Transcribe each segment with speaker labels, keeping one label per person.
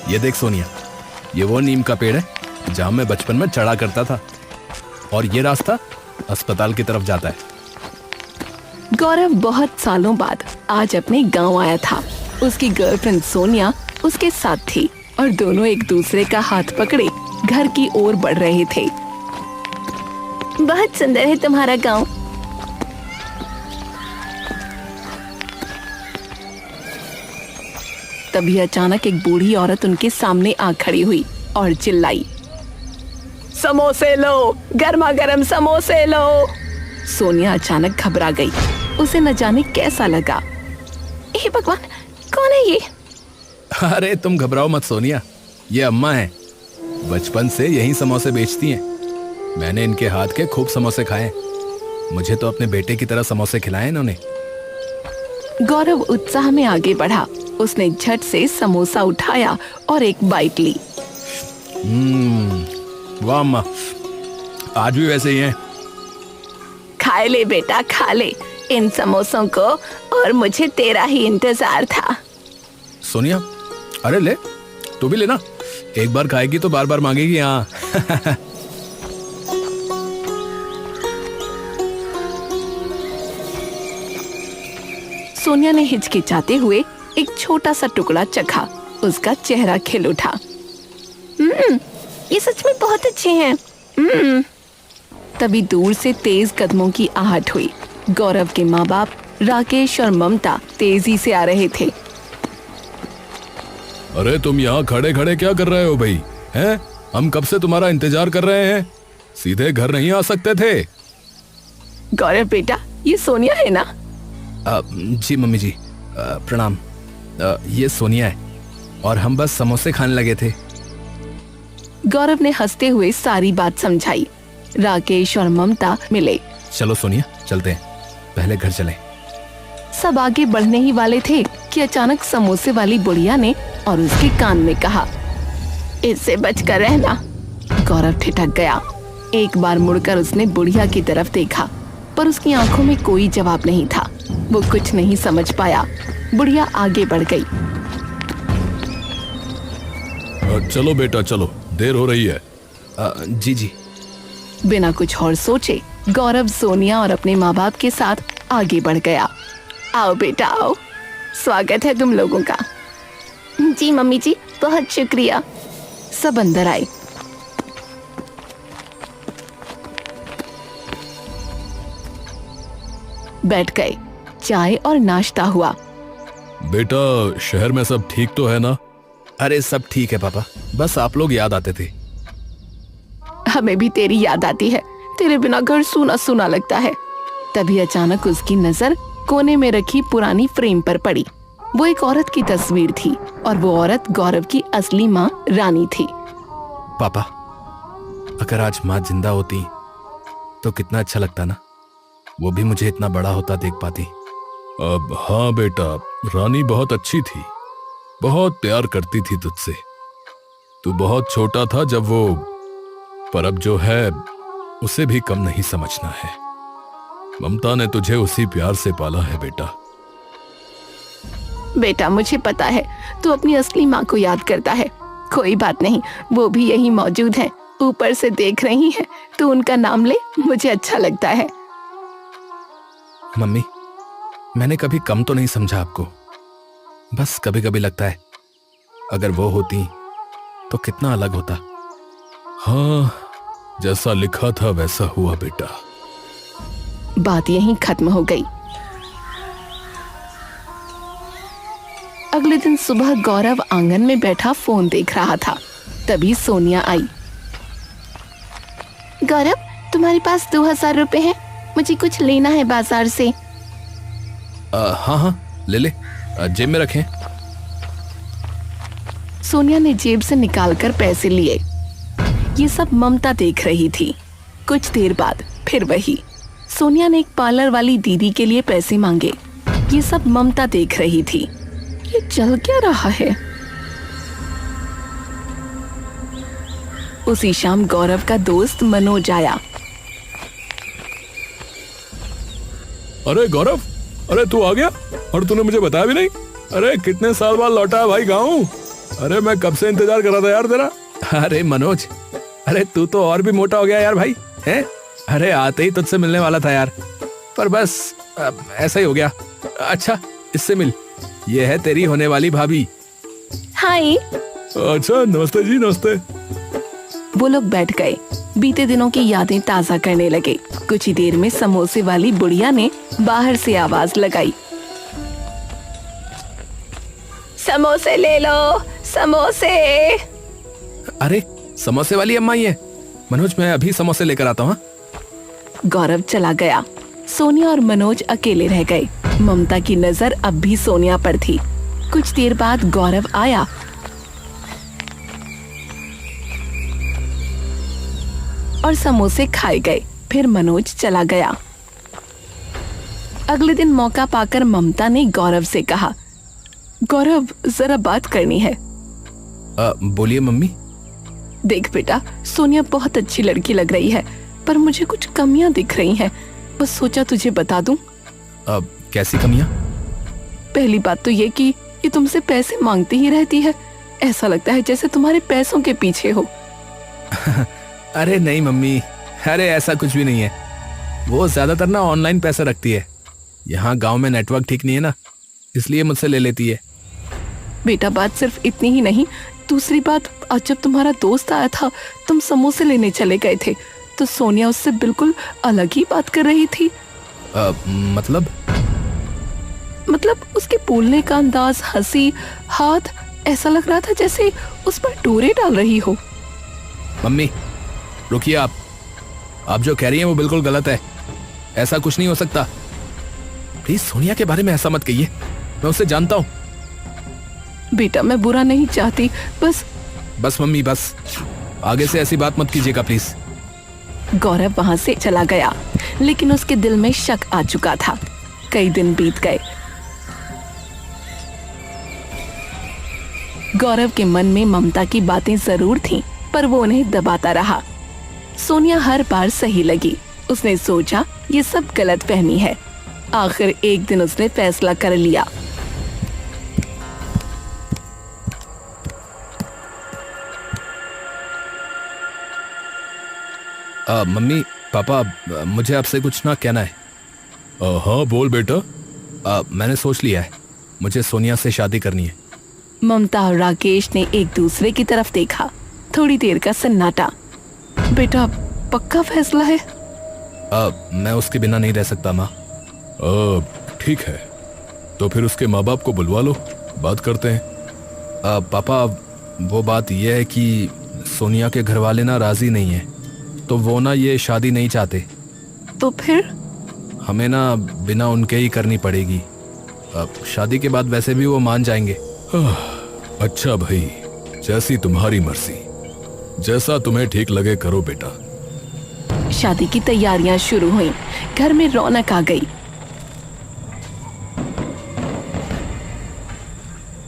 Speaker 1: ये देख सोनिया, ये वो नीम का पेड़ है जहां मैं बचपन में चढ़ा करता था, और ये रास्ता अस्पताल की तरफ जाता है।
Speaker 2: गौरव बहुत सालों बाद आज अपने गांव आया था। उसकी गर्लफ्रेंड सोनिया उसके साथ थी और दोनों एक दूसरे का हाथ पकड़े घर की ओर बढ़ रहे थे। बहुत सुंदर है तुम्हारा गांव। तभी अचानक एक बूढ़ी औरत उनके सामने आ खड़ी हुई और चिल्लाई, समोसे लो, गर्मा गर्म समोसे लो। सोनिया अचानक घबरा गई। उसे न जाने कैसा लगा। हे भगवान, कौन है ये?
Speaker 1: अरे तुम घबराओ मत सोनिया, ये अम्मा है। बचपन से यही समोसे बेचती हैं। मैंने इनके हाथ के खूब समोसे खाए। मुझे तो अपने बेटे की तरह समोसे खिलाए इन्होंने।
Speaker 2: गौरव उत्साह में आगे बढ़ा। उसने झट से समोसा उठाया और एक बाइट ली।
Speaker 1: वाह अम्मा, आज भी वैसे ही हैं।
Speaker 2: खा ले बेटा, खा ले इन समोसों को, और मुझे तेरा ही इंतजार था।
Speaker 1: सोनिया, अरे ले, तू भी लेना। एक बार खाएगी तो बार बार मांगेगी। हाँ।
Speaker 2: सोनिया ने हिचकिचाते हुए एक छोटा सा टुकड़ा चखा। उसका चेहरा खिल उठा। ये सच में बहुत अच्छे हैं। तभी दूर से तेज कदमों की आहट हुई। गौरव के माँ बाप राकेश और ममता तेजी से आ रहे थे।
Speaker 1: अरे तुम यहाँ खड़े खड़े क्या कर रहे हो भाई? हैं? हम कब से तुम्हारा इंतजार कर रहे हैं। सीधे घर नहीं आ सकते थे?
Speaker 2: गौरव बेटा, ये सोनिया है ना?
Speaker 1: जी मम्मी जी, प्रणाम। ये सोनिया है और हम बस समोसे खाने लगे थे।
Speaker 2: गौरव ने हंसते हुए सारी बात समझाई। राकेश और ममता मिले।
Speaker 1: चलो सोनिया, चलते हैं, पहले घर चलें।
Speaker 2: सब आगे बढ़ने ही वाले थे कि अचानक समोसे वाली बुढ़िया ने और उसके कान में कहा, इससे बचकर रहना। गौरव ठिठक गया। एक बार मुड़कर उसने बुढ़िया की तरफ देखा, पर उसकी आंखों में कोई जवाब नहीं था। वो कुछ नहीं समझ पाया। बुढ़िया आगे बढ़ गई।
Speaker 1: चलो बेटा चलो, देर हो रही है। जी जी।
Speaker 2: बिना कुछ और सोचे गौरव सोनिया और अपने माँ बाप के साथ आगे बढ़ गया। आओ बेटा आओ, स्वागत है तुम लोगों का। जी मम्मी जी, बहुत शुक्रिया। सब अंदर आए। बैठ गए। चाय और नाश्ता हुआ।
Speaker 1: बेटा, शहर में सब ठीक तो है ना? अरे सब ठीक है पापा, बस आप लोग याद आते थे।
Speaker 2: हमें भी तेरी याद आती है। तेरे बिना घर सूना सूना लगता है। तभी अचानक उसकी नजर कोने में रखी पुरानी फ्रेम पर पड़ी। वो एक औरत की तस्वीर थी और वो औरत गौरव की असली माँ रानी थी।
Speaker 1: पापा, अगर आज माँ जिंदा होती तो कितना अच्छा लगता ना। वो भी मुझे इतना बड़ा होता देख पाती। अब हाँ बेटा, रानी बहुत अच्छी थी, बहुत प्यार करती थी तुझसे। तू बहुत छोटा था जब वो, पर अब जो है उसे भी कम नहीं समझना है। ममता ने तुझे उसी प्यार से पाला है बेटा।
Speaker 2: बेटा मुझे पता है तू अपनी असली माँ को याद करता है। कोई बात नहीं, वो भी यही मौजूद है, ऊपर से देख रही है। तू उनका नाम ले, मुझे अच्छा लगता है।
Speaker 1: मम्मी, मैंने कभी कम तो नहीं समझा आपको। बस कभी कभी लगता है अगर वो होती तो कितना अलग होता। हाँ, जैसा लिखा था वैसा हुआ बेटा।
Speaker 2: बात यहीं खत्म हो गई। अगले दिन सुबह गौरव आंगन में बैठा फोन देख रहा था। तभी सोनिया आई। गौरव, तुम्हारे पास 2000 रुपए हैं? मुझे कुछ लेना है बाजार से।
Speaker 1: हाँ हाँ, ले ले, जेब में रखें।
Speaker 2: सोनिया ने जेब से निकालकर पैसे लिए। ये सब ममता देख रही थी। कुछ देर बाद फिर वही। सोनिया ने एक पार्लर वाली दीदी के लिए पैसे मांगे। ये सब ममता देख रही थी। ये चल क्या रहा है? उसी शाम गौरव का दोस्त मनोज आया।
Speaker 1: अरे गौरव, अरे तू आ गया और तूने मुझे बताया भी नहीं। अरे कितने साल बाद लौटा है भाई गाँव। अरे मैं कब से इंतजार कर रहा था यार तेरा। अरे मनोज, अरे तू तो और भी मोटा हो गया यार भाई, हैं? अरे आते ही तुझसे मिलने वाला था यार, पर बस ऐसा ही हो गया। अच्छा इससे मिल, ये है तेरी होने वाली भाभी।
Speaker 2: हाय।
Speaker 1: अच्छा नमस्ते जी, नमस्ते।
Speaker 2: वो लोग बैठ गए, बीते दिनों की यादें ताजा करने लगे। कुछ ही देर में समोसे वाली बुढ़िया ने बाहर से आवाज लगाई, समोसे ले लो, समोसे।
Speaker 1: अरे समोसे वाली अम्मा ही है। मनोज मैं अभी समोसे लेकर आता हूँ।
Speaker 2: गौरव चला गया। सोनिया और मनोज अकेले रह गए। ममता की नजर अब भी सोनिया पर थी। कुछ देर बाद गौरव आया। और समोसे खाए गए। फिर मनोज चला गया। अगले दिन मौका पाकर ममता ने गौरव से कहा, गौरव जरा बात करनी है।
Speaker 1: बोलिए मम्मी।
Speaker 2: देख बेटा, सोनिया बहुत अच्छी लड़की लग रही है, पर मुझे कुछ कमियां दिख रही हैं। बस सोचा तुझे बता दूं।
Speaker 1: कैसी कमियां?
Speaker 2: पहली बात तो ये कि ये तुमसे पैसे मांगती ही रहती है। ऐसा लगता है जैसे तुम्हारे पैसों के पीछे हो।
Speaker 1: अरे नहीं मम्मी, अरे ऐसा कुछ भी नहीं है। वो ज्यादातर ना ऑनलाइन पैसा रखती है। यहाँ गांव में नेटवर्क ठीक नहीं है ना, इसलिए मुझसे ले लेती है।
Speaker 2: बेटा बात सिर्फ इतनी ही नहीं, दूसरी बात, आज जब तुम्हारा दोस्त आया था, तुम समोसे लेने चले गए थे, तो सोनिया उससे बिल्कुल अलग ही बात कर रही थी। मतलब उसके बोलने का अंदाज, हंसी, हाथ, ऐसा लग रहा था जैसे उस पर डोरे डाल रही हो।
Speaker 1: मम्मी रुकिए, आप जो कह रही हैं वो बिल्कुल गलत है। ऐसा कुछ नहीं हो सकता। प्लीज सोनिया के बारे में ऐसा मत कहिए, मैं उसे जानता हूँ।
Speaker 2: बेटा मैं बुरा नहीं चाहती, बस
Speaker 1: मम्मी बस, आगे से ऐसी बात मत कीजिएगा प्लीज।
Speaker 2: गौरव वहां से चला गया, लेकिन उसके दिल में शक आ चुका था। कई दिन बीत गए। गौरव के मन में ममता की बातें जरूर थीं, पर वो उन्हें दबाता रहा। सोनिया हर बार सही लगी। उसने सोचा ये सब गलतफहमी है। आखिर एक दिन उसने फैसला कर लिया।
Speaker 1: मम्मी पापा, मुझे आपसे कुछ ना कहना है। हाँ बोल बेटा। मैंने सोच लिया है, मुझे सोनिया से शादी करनी है।
Speaker 2: ममता और राकेश ने एक दूसरे की तरफ देखा। थोड़ी देर का सन्नाटा। बेटा पक्का फैसला है?
Speaker 1: मैं उसके बिना नहीं रह सकता माँ। ठीक है, तो फिर उसके माँ बाप को बुलवा लो, बात करते हैं। पापा वो बात यह है कि सोनिया के घर वाले ना राजी नहीं है, तो वो ना ये शादी नहीं चाहते।
Speaker 2: तो फिर
Speaker 1: हमें ना बिना उनके ही करनी पड़ेगी। शादी के बाद वैसे भी वो मान जाएंगे। अच्छा भाई, जैसी तुम्हारी मर्जी, जैसा तुम्हें ठीक लगे करो बेटा।
Speaker 2: शादी की तैयारियां शुरू हुई। घर में रौनक आ गई।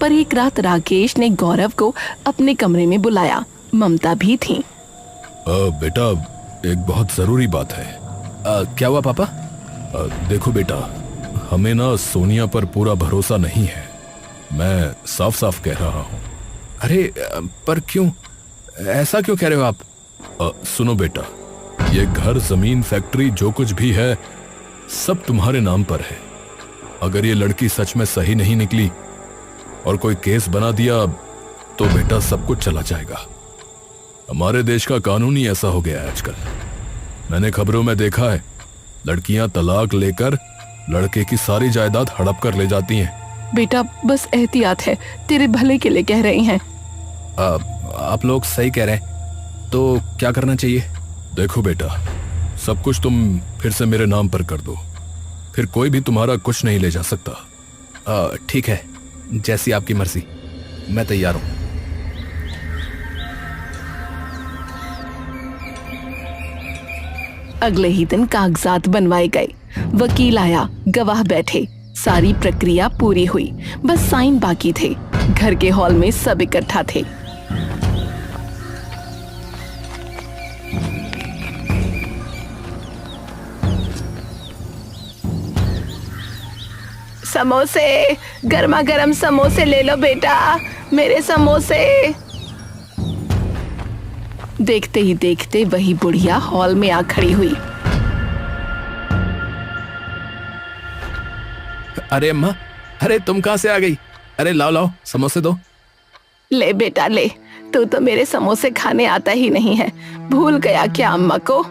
Speaker 2: पर एक रात राकेश ने गौरव को अपने कमरे में बुलाया। ममता भी थी।
Speaker 1: बेटा एक बहुत जरूरी बात है। क्या हुआ पापा? देखो बेटा, हमें ना सोनिया पर पूरा भरोसा नहीं है। मैं साफ साफ कह रहा हूँ। अरे पर क्यों, ऐसा क्यों कह रहे हो आप? सुनो बेटा, ये घर, जमीन, फैक्ट्री, जो कुछ भी है सब तुम्हारे नाम पर है। अगर ये लड़की सच में सही नहीं निकली और कोई केस बना दिया तो बेटा सब कुछ चला जाएगा। हमारे देश का कानून ही ऐसा हो गया है आजकल। मैंने खबरों में देखा है, लड़कियां तलाक लेकर लड़के की सारी जायदाद हड़प कर ले जाती हैं।
Speaker 2: बेटा बस एहतियात है, तेरे भले के लिए कह रही हैं।
Speaker 1: आप लोग सही कह रहे हैं, तो क्या करना चाहिए? देखो बेटा, सब कुछ तुम फिर से मेरे नाम पर कर दो, फिर कोई भी तुम्हारा कुछ नहीं ले जा सकता। ठीक है, जैसी आपकी मर्जी, मैं तैयार हूं।
Speaker 2: अगले ही दिन कागजात बनवाए गए। वकील आया, गवाह बैठे, सारी प्रक्रिया पूरी हुई, बस साइन बाकी थे। घर के हॉल में सब इकट्ठा थे। समोसे, गर्मा गर्म समोसे ले लो बेटा, मेरे समोसे। देखते ही देखते वही बुढ़िया हॉल में आ खड़ी हुई।
Speaker 1: अरे अम्मा, अरे तुम कहाँ से आ गई? अरे लाओ लाओ समोसे दो।
Speaker 2: ले बेटा ले, तू तो मेरे समोसे खाने आता ही नहीं है। भूल गया क्या अम्मा को?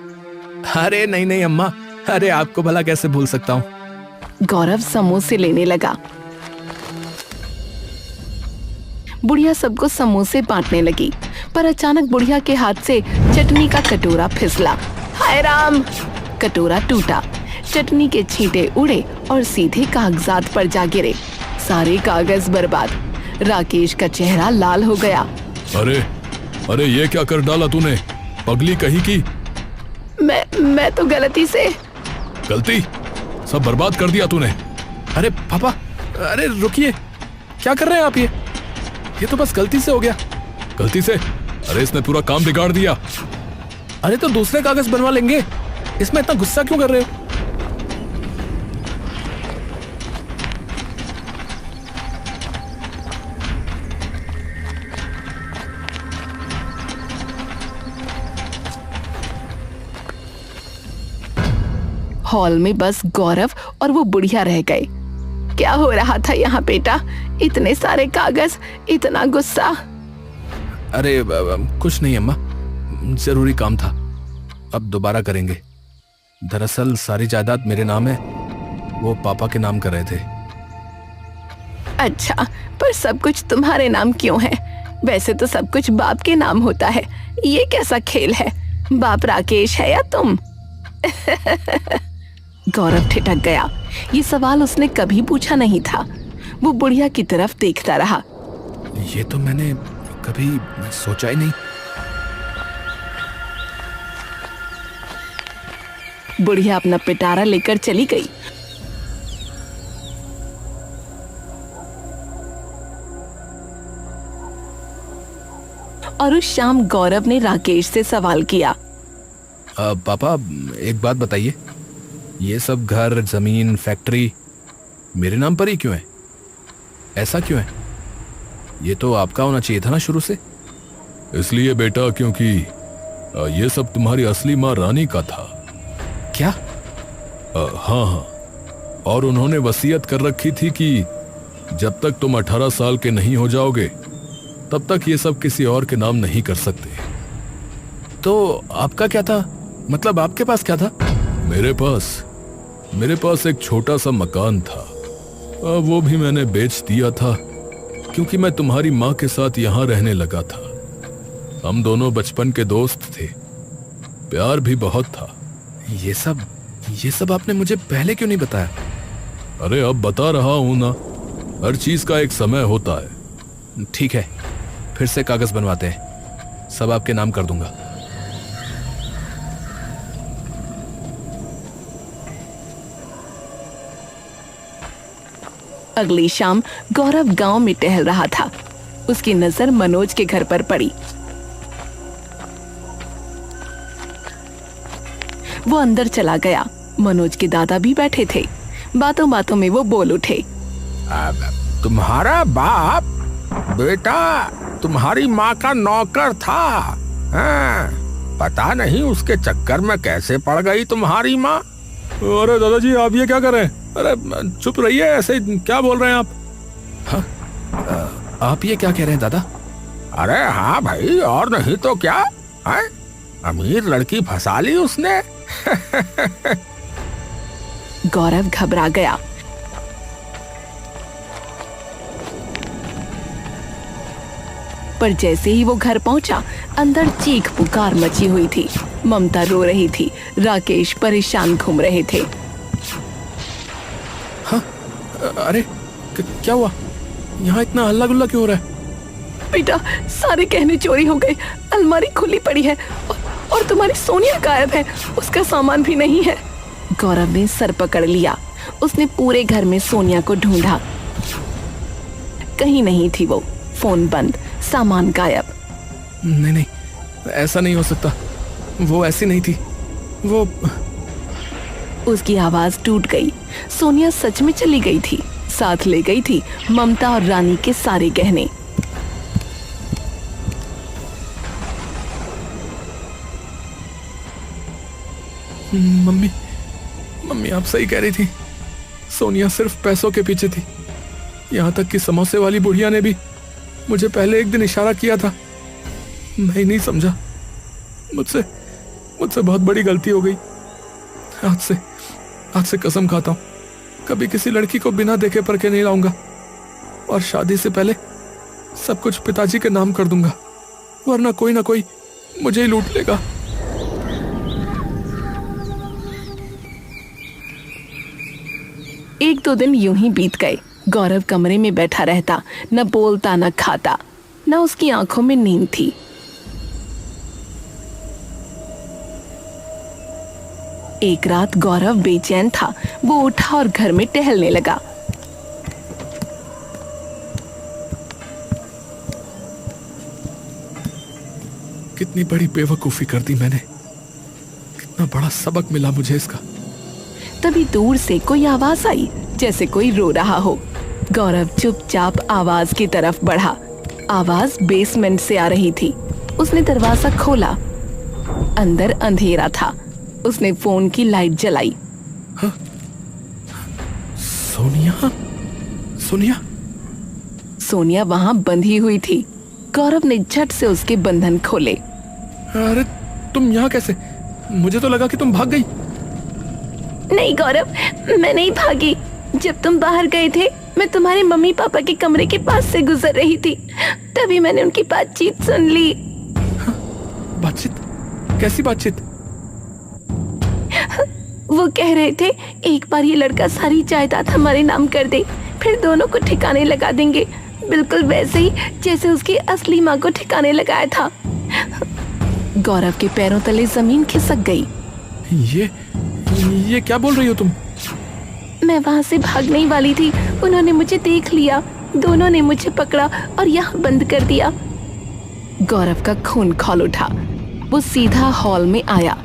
Speaker 1: अरे नहीं नहीं अम्मा, अरे आपको भला कैसे भूल सकता हूँ।
Speaker 2: गौरव समोसे लेने लगा। बुढ़िया सबको समोसे बांटने लगी, पर अचानक बुढ़िया के हाथ से चटनी का कटोरा फिसला। हाय राम! कटोरा टूटा, चटनी के छींटे उड़े और सीधे कागजात पर जा गिरे। सारे कागज बर्बाद। राकेश का चेहरा लाल हो गया।
Speaker 1: अरे अरे ये क्या कर डाला तूने, पगली कहीं की?
Speaker 2: मैं तो गलती से।
Speaker 1: गलती? सब बर्बाद कर दिया तूने। अरे पापा, अरे रुकिए, क्या कर रहे हैं आप? ये तो बस गलती से हो गया। गलती से? अरे इसने पूरा काम बिगाड़ दिया। अरे तो दूसरे कागज बनवा लेंगे, इसमें इतना गुस्सा क्यों कर रहे हो?
Speaker 2: हॉल में बस गौरव और वो बुढ़िया रह गए। क्या हो रहा था यहाँ बेटा? इतने सारे कागज, इतना गुस्सा।
Speaker 1: अरे कुछ नहीं अम्मा, जरूरी काम था, अब दोबारा करेंगे। दरअसल सारी जायदाद मेरे नाम है, वो पापा के नाम कर रहे थे।
Speaker 2: अच्छा, पर सब कुछ तुम्हारे नाम क्यों है? वैसे तो सब कुछ बाप के नाम होता है। ये कैसा खेल है? बाप राकेश है या तुम? गौरव ठिठक गया। ये सवाल उसने कभी पूछा नहीं था। वो बुढ़िया की तरफ देखता रहा।
Speaker 1: ये तो मैंने कभी सोचा ही नहीं।
Speaker 2: बुढ़िया अपना पिटारा लेकर चली गई। और उस शाम गौरव ने राकेश से सवाल किया।
Speaker 1: पापा एक बात बताइए, ये सब घर, जमीन, फैक्ट्री मेरे नाम पर ही क्यों है? ऐसा क्यों है? ये तो आपका होना चाहिए था ना शुरू से। इसलिए बेटा क्योंकि ये सब तुम्हारी असली माँ रानी का था। क्या? हाँ हाँ, और उन्होंने वसीयत कर रखी थी कि जब तक तुम 18 साल के नहीं हो जाओगे तब तक ये सब किसी और के नाम नहीं कर सकते। तो आपका क्या था? मतलब आपके पास क्या था? मेरे पास एक छोटा सा मकान था। वो भी मैंने बेच दिया था क्योंकि मैं तुम्हारी माँ के साथ यहाँ रहने लगा था। हम दोनों बचपन के दोस्त थे, प्यार भी बहुत था। ये सब आपने मुझे पहले क्यों नहीं बताया? अरे अब बता रहा हूं ना, हर चीज का एक समय होता है। ठीक है, फिर से कागज बनवाते हैं, सब आपके नाम कर दूंगा।
Speaker 2: अगली शाम गौरव गांव में टहल रहा था। उसकी नजर मनोज के घर पर पड़ी। वो अंदर चला गया। मनोज के दादा भी बैठे थे। बातों बातों में वो बोल उठे।
Speaker 3: तुम्हारा बाप बेटा तुम्हारी माँ का नौकर था। हाँ, पता नहीं उसके चक्कर में कैसे पड़ गई तुम्हारी माँ।
Speaker 1: अरे दादाजी आप ये क्या कर रहे हैं? अरे चुप रहिए, ऐसे क्या बोल रहे हैं आप? हाँ, आप ये क्या कह रहे हैं दादा?
Speaker 3: अरे हाँ भाई, और नहीं तो क्या है? अमीर लड़की फंसा ली उसने।
Speaker 2: गौरव घबरा गया। पर जैसे ही वो घर पहुंचा, अंदर चीख पुकार मची हुई थी। ममता रो रही थी, राकेश परेशान घूम रहे थे।
Speaker 1: हाँ, अरे क्या हुआ? यहाँ इतना हल्ला गुल्ला क्यों हो रहा है?
Speaker 2: बेटा, सारे गहने चोरी हो गए, अलमारी खुली पड़ी है और तुम्हारी सोनिया गायब है, उसका सामान भी नहीं है। गौरव ने सर पकड़ लिया। उसने पूरे घर में सोनिया को ढूंढा, कहीं नहीं थी वो। फोन बंद, सामान गायब।
Speaker 1: नहीं नहीं, ऐसा नहीं हो सकता, वो ऐसी नहीं थी। वो
Speaker 2: उसकी आवाज टूट गई। सोनिया सच में चली गई थी, साथ ले गई थी ममता और रानी के सारे गहने।
Speaker 1: मम्मी मम्मी आप सही कह रही थी। सोनिया सिर्फ पैसों के पीछे थी। यहाँ तक कि समोसे वाली बुढ़िया ने भी मुझे पहले एक दिन इशारा किया था। मैं ही नहीं समझा। मुझसे बहुत बड़ी गलती हो गई। आज से कसम खाता हूँ, कभी किसी लड़की को बिना देखे परखे नहीं लाऊंगा और शादी से पहले सब कुछ पिताजी के नाम कर दूंगा, वरना कोई ना कोई मुझे ही लूट लेगा।
Speaker 2: एक दो दिन यूं ही बीत गए। गौरव कमरे में बैठा रहता, न बोलता न खाता, न उसकी आंखों में नींद थी। एक रात गौरव बेचैन था। वो उठा और घर में टहलने लगा।
Speaker 1: कितनी बड़ी बेवकूफी कर दी मैंने। कितना बड़ा सबक मिला मुझे इसका।
Speaker 2: तभी दूर से कोई आवाज आई, जैसे कोई रो रहा हो। गौरव चुपचाप आवाज की तरफ बढ़ा। आवाज बेसमेंट से आ रही थी। उसने दरवाजा खोला। अंदर अंधेरा था। उसने फोन की लाइट जलाई।
Speaker 1: सोनिया
Speaker 2: सोनिया वहां बंधी हुई थी। गौरव ने झट से उसके बंधन खोले।
Speaker 1: अरे तुम यहाँ कैसे? मुझे तो लगा कि तुम भाग गई।
Speaker 2: नहीं गौरव, मैं नहीं भागी। जब तुम बाहर गए थे, मैं तुम्हारे मम्मी पापा के कमरे के पास से गुजर रही थी, तभी मैंने उनकी बातचीत सुन ली।
Speaker 1: बातचीत? कैसी बातचीत?
Speaker 2: वो कह रहे थे एक बार ये लड़का सारी जायदाद हमारे नाम कर दे, फिर दोनों को ठिकाने लगा देंगे, बिल्कुल वैसे ही जैसे उसकी असली माँ को ठिकाने लगाया था। गौरव के पैरों तले जमीन खिसक गई।
Speaker 1: ये क्या बोल रही हो तुम?
Speaker 2: मैं वहाँ से भागने ही वाली थी, उन्होंने मुझे देख लिया। दोनों ने मुझे पकड़ा और यहाँ बंद कर दिया। गौरव का खून खौल उठा। वो सीधा हॉल में आया।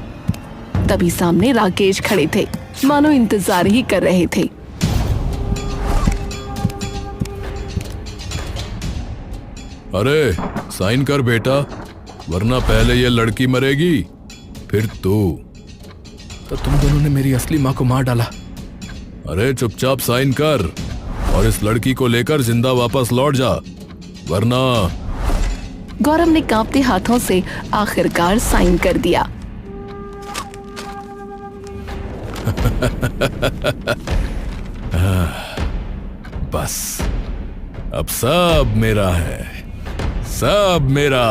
Speaker 2: तभी सामने राकेश खड़े थे, मानो इंतजार ही कर रहे थे।
Speaker 1: अरे साइन कर बेटा, वरना पहले ये लड़की मरेगी, फिर तू। तो तुम दोनों ने मेरी असली माँ को मार डाला। अरे चुपचाप साइन कर और इस लड़की को लेकर जिंदा वापस लौट जा, वरना।
Speaker 2: गौरव ने कांपते हाथों से आखिरकार साइन कर दिया।
Speaker 1: बस अब सब मेरा है, सब मेरा।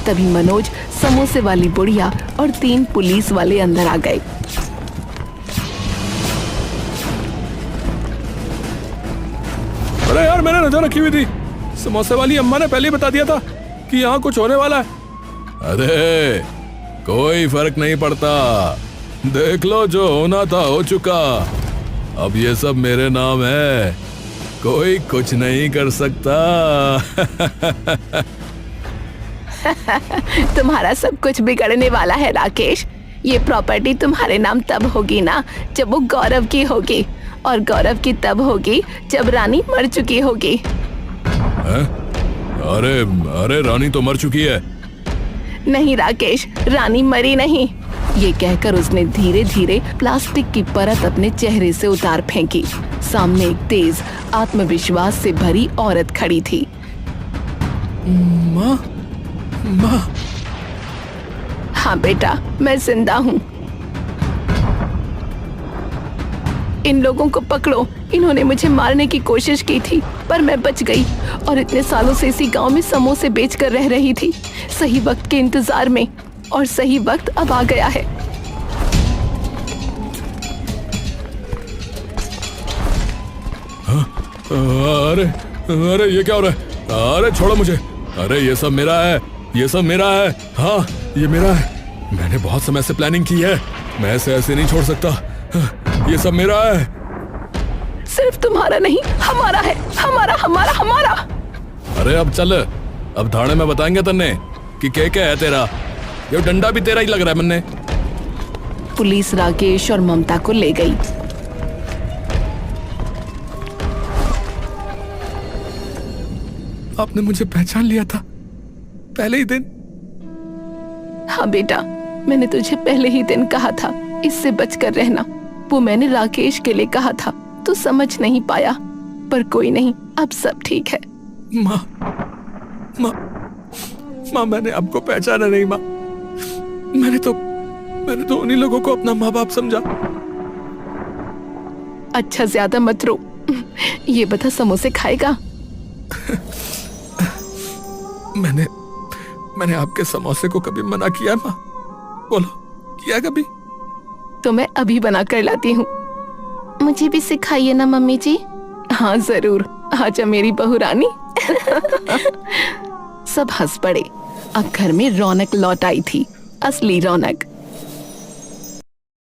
Speaker 2: तभी मनोज, समोसे वाली बुढ़िया और 3 पुलिस वाले अंदर आ गए।
Speaker 1: अरे यार, मैंने नजर रखी हुई थी। समोसे वाली अम्मा ने पहले ही बता दिया था कि यहाँ कुछ होने वाला है। अरे कोई फर्क नहीं पड़ता, देख लो जो होना था हो चुका। अब ये सब मेरे नाम है, कोई कुछ नहीं कर सकता।
Speaker 2: तुम्हारा सब कुछ बिगड़ने वाला है राकेश। ये प्रॉपर्टी तुम्हारे नाम तब होगी ना जब वो गौरव की होगी, और गौरव की तब होगी जब रानी मर चुकी होगी।
Speaker 1: अरे अरे रानी तो मर चुकी है।
Speaker 2: नहीं राकेश, रानी मरी नहीं। ये कहकर उसने धीरे धीरे प्लास्टिक की परत अपने चेहरे से उतार फेंकी। सामने एक तेज आत्मविश्वास से भरी औरत खड़ी थी।
Speaker 1: माँ? माँ?
Speaker 2: हाँ बेटा, मैं जिंदा हूँ। इन लोगों को पकड़ो, इन्होंने मुझे मारने की कोशिश की थी, पर मैं बच गई और इतने सालों से इसी गांव में समोसे बेचकर रह रही थी, सही वक्त के इंतजार में, और सही वक्त अब आ गया है।
Speaker 1: अरे अरे ये क्या हो रहा है? अरे छोड़ो मुझे। अरे ये सब मेरा है, ये सब मेरा है। हाँ ये मेरा है। मैंने बहुत समय से प्लानिंग की है, मैं इसे ऐसे नहीं छोड़ सकता। ये सब मेरा है।
Speaker 2: सिर्फ तुम्हारा नहीं, हमारा है। हमारा हमारा हमारा।
Speaker 1: अरे अब चल, अब थाने में बताएंगे तन्ने कि क्या है तेरा। ये डंडा भी तेरा ही लग रहा है मन्ने।
Speaker 2: पुलिस राकेश और ममता को ले गई।
Speaker 1: आपने मुझे पहचान लिया था पहले ही दिन।
Speaker 2: हाँ बेटा, मैंने तुझे पहले ही दिन कहा था इससे बचकर रहना। वो मैंने राकेश के लिए कहा था, तू समझ नहीं पाया, पर कोई नहीं, अब सब ठीक है।
Speaker 1: माँ माँ माँ, मैंने आपको पहचाना नहीं माँ। मैंने तो उन्हीं लोगों को अपना माँ बाप समझा।
Speaker 2: अच्छा ज्यादा मत रो। ये बता, समोसे खाएगा?
Speaker 1: मैंने आपके समोसे को कभी मना किया माँ? बोलो, किया कभी?
Speaker 2: तो मैं अभी बना कर लाती हूँ। मुझे भी सिखाइए ना मम्मी जी। हाँ जरूर, आजा मेरी बहू रानी। सब हंस पड़े। अब घर में रौनक लौट आई थी, असली रौनक।